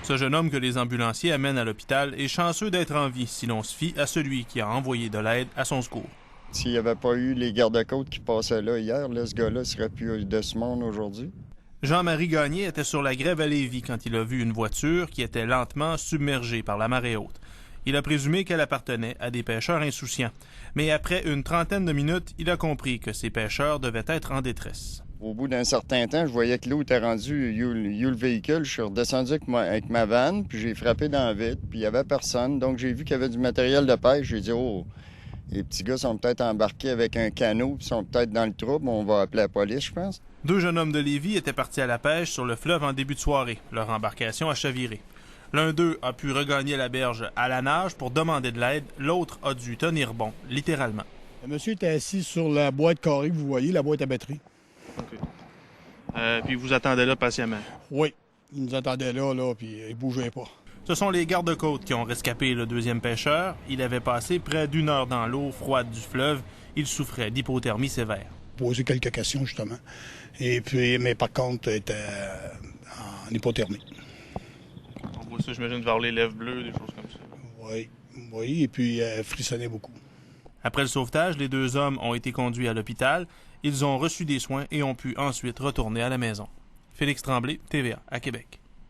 Ce jeune homme que les ambulanciers amènent à l'hôpital est chanceux d'être en vie si l'on se fie à celui qui a envoyé de l'aide à son secours. S'il n'y avait pas eu les gardes-côtes qui passaient là hier, là, ce gars-là serait plus de ce monde aujourd'hui. Jean-Marie Gagné était sur la grève à Lévis quand il a vu une voiture qui était lentement submergée par la marée haute. Il a présumé qu'elle appartenait à des pêcheurs insouciants. Mais après une trentaine de minutes, il a compris que ces pêcheurs devaient être en détresse. Au bout d'un certain temps, je voyais que l'eau était rendue, le véhicule. Je suis redescendu avec ma vanne, puis j'ai frappé dans le vide, puis il n'y avait personne. Donc j'ai vu qu'il y avait du matériel de pêche. J'ai dit, oh, les petits gars sont peut-être embarqués avec un canot, puis sont peut-être dans le trouble. On va appeler la police, je pense. Deux jeunes hommes de Lévis étaient partis à la pêche sur le fleuve en début de soirée. Leur embarcation a chaviré. L'un d'eux a pu regagner la berge à la nage pour demander de l'aide. L'autre a dû tenir bon, littéralement. Le monsieur était assis sur la boîte carrée que vous voyez, la boîte à batterie. OK. Puis vous attendez là patiemment? Oui, il nous attendait là, puis il bougeait pas. Ce sont les gardes-côtes qui ont rescapé le deuxième pêcheur. Il avait passé près d'1 heure dans l'eau froide du fleuve. Il souffrait d'hypothermie sévère. Poser quelques questions, justement. Et puis, mais par contre, il était en hypothermie. On voit ça, j'imagine, voir les lèvres bleues, des choses comme ça. Oui, et puis frissonnait beaucoup. Après le sauvetage, les deux hommes ont été conduits à l'hôpital. Ils ont reçu des soins et ont pu ensuite retourner à la maison. Félix Tremblay, TVA, à Québec.